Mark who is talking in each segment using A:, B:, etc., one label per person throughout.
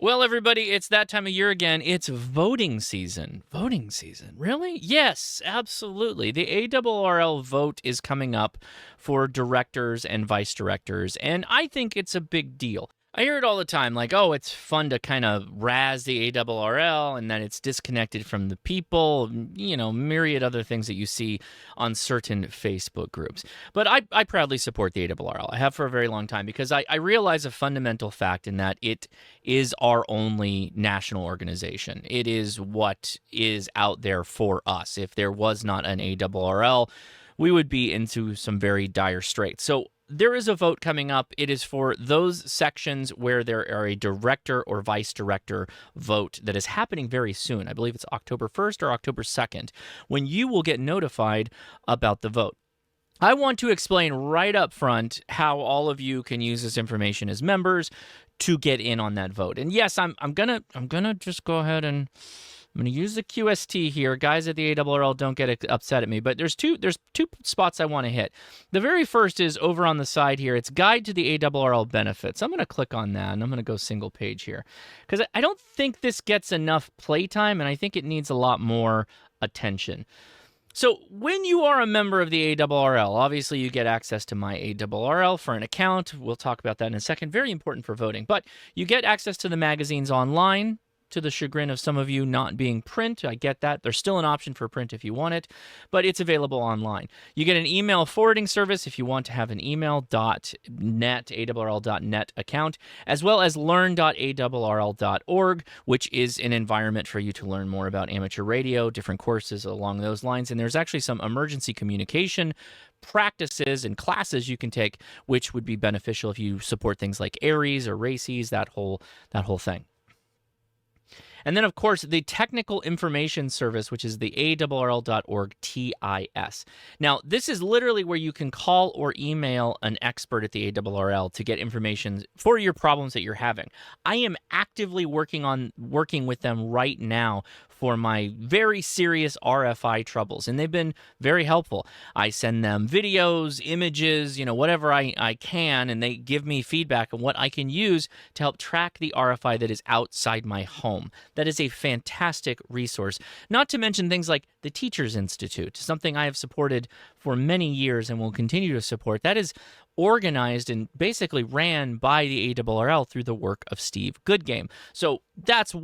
A: Well, everybody, it's that time of year again. It's voting season. Voting season? Really? Yes, absolutely. The ARRL vote is coming up for directors and vice directors, and I think it's a big deal. I hear it all the time, like, oh, it's fun to kind of razz the ARRL and then it's disconnected from the people, myriad other things that you see on certain Facebook groups. But I proudly support the ARRL. I have for a very long time because I realize a fundamental fact in that it is our only national organization. It is what is out there for us. If there was not an ARRL, we would be into some very dire straits. So there is a vote coming up. It is for those sections where there are a director or vice director vote that is happening very soon. I believe it's October 1st or October 2nd, when you will get notified about the vote. I want to explain right up front how all of you can use this information as members to get in on that vote. And yes, I'm gonna just go ahead and I'm going to use the QST here. Guys at the ARRL, don't get upset at me, but there's two spots I want to hit. The very first is over on the side here. It's Guide to the ARRL Benefits. I'm going to click on that, and I'm going to go single page here because I don't think this gets enough playtime, and I think it needs a lot more attention. So when you are a member of the ARRL, obviously you get access to My ARRL for an account. We'll talk about that in a second. Very important for voting. But you get access to the magazines online, to the chagrin of some of you not being print. I get that. There's still an option for print if you want it, but it's available online. You get an email forwarding service if you want to have an email.net, ARRL.net account, as well as learn.arrl.org, which is an environment for you to learn more about amateur radio, different courses along those lines. And there's actually some emergency communication practices and classes you can take, which would be beneficial if you support things like ARRLs or RACES, that whole thing. And then, of course, the Technical Information Service, which is the ARRL.org TIS. Now, this is literally where you can call or email an expert at the ARRL to get information for your problems that you're having. I am actively working with them right now for my very serious RFI troubles, and they've been very helpful. I send them videos, images, whatever I can, and they give me feedback on what I can use to help track the RFI that is outside my home. That is a fantastic resource. Not to mention things like the Teachers Institute, something I have supported for many years and will continue to support. That is organized and basically ran by the ARRL through the work of Steve Goodgame. So that's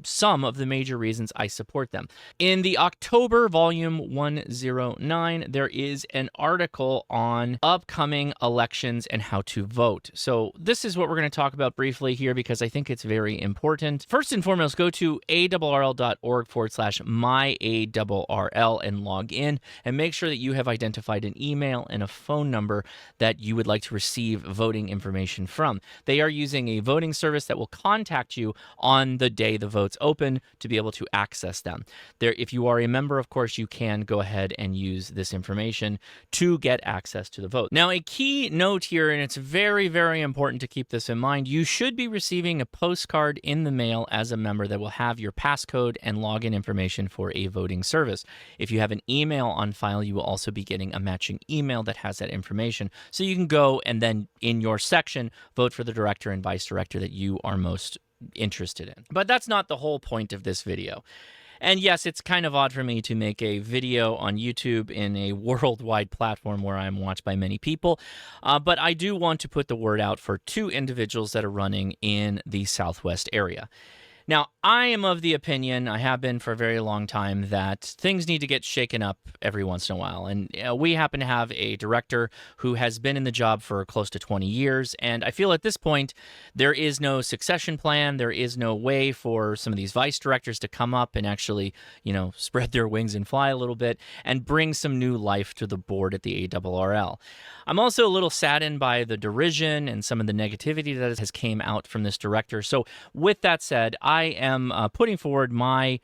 A: some of the major reasons I support them. In the October volume 109, there is an article on upcoming elections and how to vote. So this is what we're going to talk about briefly here because I think it's very important. First and foremost, go to ARRL.org/myARRL and log in and make sure that you have identified an email and a phone number that you would like to receive voting information from. They are using a voting service that will contact you on the day the votes open to be able to access them. If you are a member, of course, you can go ahead and use this information to get access to the vote. Now, a key note here, and it's very, very important to keep this in mind, you should be receiving a postcard in the mail as a member that will have your passcode and login information for a voting service. If you have an email on file, you will also be getting a matching email that has that information. So you can go and then in your section vote for the director and vice director that you are most interested in. But that's not the whole point of this video. And yes, it's kind of odd for me to make a video on YouTube in a worldwide platform where I'm watched by many people, but I do want to put the word out for two individuals that are running in the Southwest area. Now, I am of the opinion, I have been for a very long time, that things need to get shaken up every once in a while. And we happen to have a director who has been in the job for close to 20 years. And I feel at this point, there is no succession plan. There is no way for some of these vice directors to come up and actually, spread their wings and fly a little bit and bring some new life to the board at the ARRL. I'm also a little saddened by the derision and some of the negativity that has came out from this director. So with that said, I am putting forward my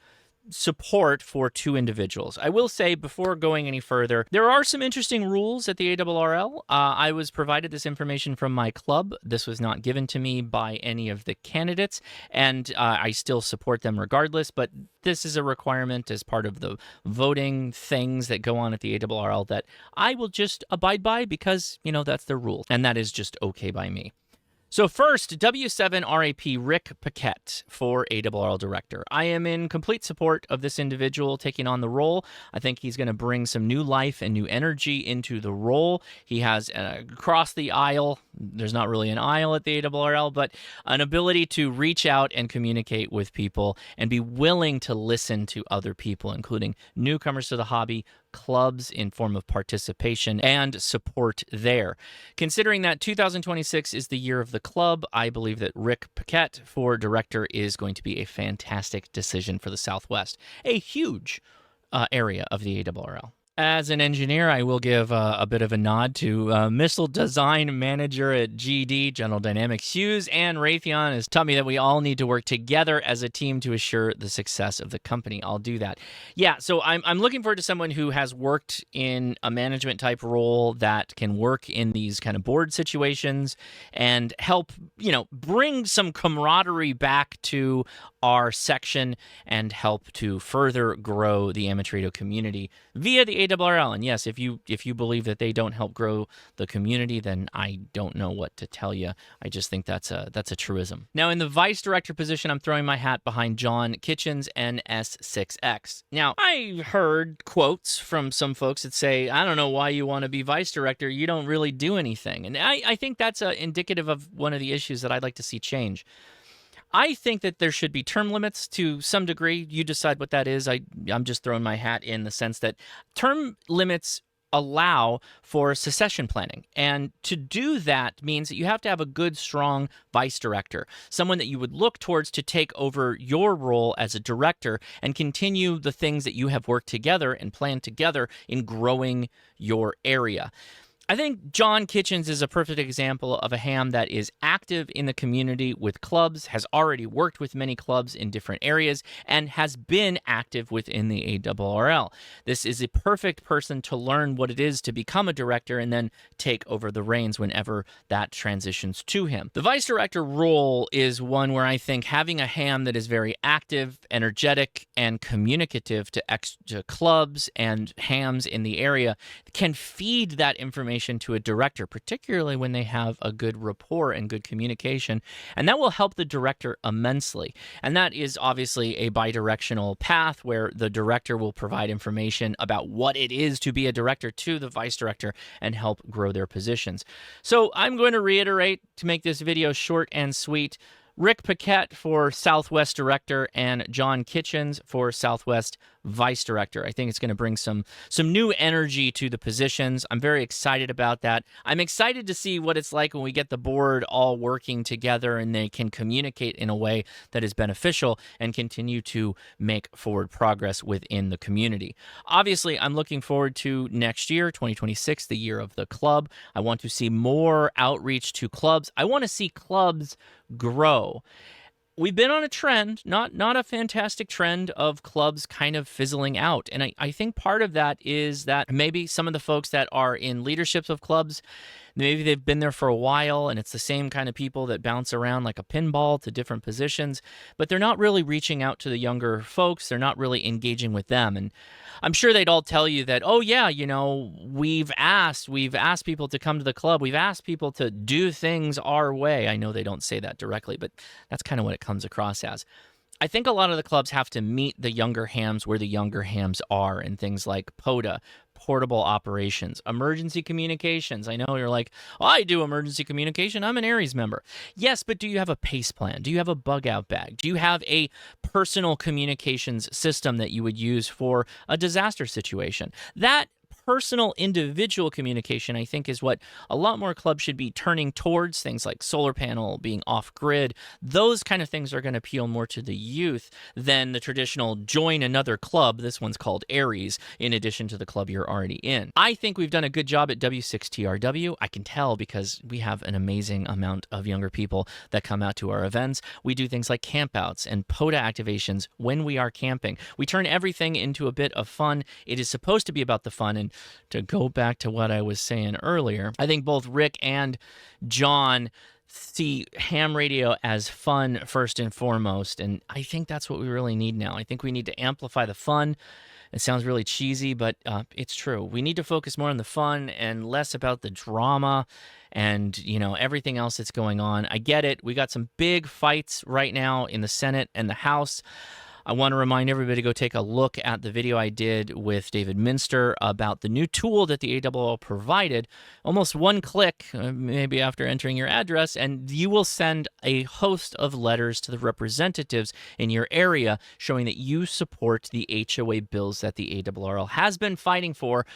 A: support for two individuals. I will say, before going any further, there are some interesting rules at the ARRL. I was provided this information from my club. This was not given to me by any of the candidates, and I still support them regardless, but this is a requirement as part of the voting things that go on at the ARRL that I will just abide by because, that's the rule, and that is just okay by me. So first, W7RAP Rick Paquette for ARRL Director. I am in complete support of this individual taking on the role. I think he's going to bring some new life and new energy into the role. He has across the aisle, there's not really an aisle at the ARRL, but an ability to reach out and communicate with people and be willing to listen to other people, including newcomers to the hobby, clubs in form of participation and support there. Considering that 2026 is the year of the club, I believe that Rick Paquette for director is going to be a fantastic decision for the Southwest, a huge area of the ARRL. As an engineer, I will give a bit of a nod to missile design manager at GD, General Dynamics Hughes, and Raytheon has taught me that we all need to work together as a team to assure the success of the company. I'll do that. Yeah, so I'm looking forward to someone who has worked in a management type role that can work in these kind of board situations and help, bring some camaraderie back to our section and help to further grow the amateur radio community via the ARRL. And yes, if you believe that they don't help grow the community, then I don't know what to tell you. I just think that's a truism. Now, in the vice director position, I'm throwing my hat behind John Kitchens and S6X. Now, I heard quotes from some folks that say, I don't know why you want to be vice director. You don't really do anything. And I think that's indicative of one of the issues that I'd like to see change. I think that there should be term limits to some degree. You decide what that is. I'm just throwing my hat in the sense that term limits allow for succession planning. And to do that means that you have to have a good, strong vice director, someone that you would look towards to take over your role as a director and continue the things that you have worked together and planned together in growing your area. I think John Kitchens is a perfect example of a ham that is active in the community with clubs, has already worked with many clubs in different areas, and has been active within the ARRL. This is a perfect person to learn what it is to become a director and then take over the reins whenever that transitions to him. The vice director role is one where I think having a ham that is very active, energetic, and communicative to clubs and hams in the area can feed that information to a director, particularly when they have a good rapport and good communication, and that will help the director immensely. And that is obviously a bidirectional path where the director will provide information about what it is to be a director to the vice director and help grow their positions. So I'm going to reiterate, to make this video short and sweet, Rick Paquette for Southwest Director and John Kitchens for Southwest Vice Director. I think it's going to bring some new energy to the positions. I'm very excited about that. I'm excited to see what it's like when we get the board all working together and they can communicate in a way that is beneficial and continue to make forward progress within the community. Obviously, I'm looking forward to next year, 2026, the year of the club. I want to see more outreach to clubs. I want to see clubs grow. We've been on a trend, not a fantastic trend, of clubs kind of fizzling out. And I think part of that is that maybe some of the folks that are in leaderships of clubs, maybe they've been there for a while and it's the same kind of people that bounce around like a pinball to different positions, but they're not really reaching out to the younger folks. They're not really engaging with them. And I'm sure they'd all tell you that, oh yeah, we've asked people to come to the club. We've asked people to do things our way. I know they don't say that directly, but that's kind of what it comes across as. I think a lot of the clubs have to meet the younger hams where the younger hams are, and things like POTA, portable operations, emergency communications. I know you're like, oh, I do emergency communication. I'm an Aries member. Yes, but do you have a pace plan? Do you have a bug out bag? Do you have a personal communications system that you would use for a disaster situation? That personal individual communication, I think, is what a lot more clubs should be turning towards. Things like solar panel, being off-grid, those kind of things are going to appeal more to the youth than the traditional join another club. This one's called Aries, in addition to the club you're already in. I think we've done a good job at W6TRW. I can tell because we have an amazing amount of younger people that come out to our events. We do things like campouts and POTA activations when we are camping. We turn everything into a bit of fun. It is supposed to be about the fun, and to go back to what I was saying earlier, I think both Rick and John see ham radio as fun first and foremost. And I think that's what we really need now. I think we need to amplify the fun. It sounds really cheesy, but it's true. We need to focus more on the fun and less about the drama and, everything else that's going on. I get it. We got some big fights right now in the Senate and the House. I want to remind everybody to go take a look at the video I did with David Minster about the new tool that the ARRL provided. Almost one click, maybe after entering your address, and you will send a host of letters to the representatives in your area showing that you support the HOA bills that the ARRL has been fighting for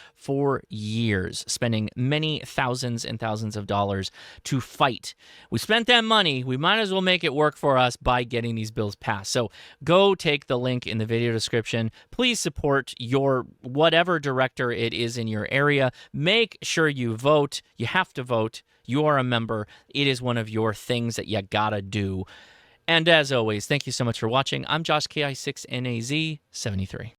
A: years, spending many thousands and thousands of dollars to fight. We spent that money. We might as well make it work for us by getting these bills passed. So go take the link in the video description. Please support your whatever director it is in your area. Make sure you vote. You have to vote. You are a member. It is one of your things that you gotta do. And as always, thank you so much for watching. I'm Josh, KI6NAZ73.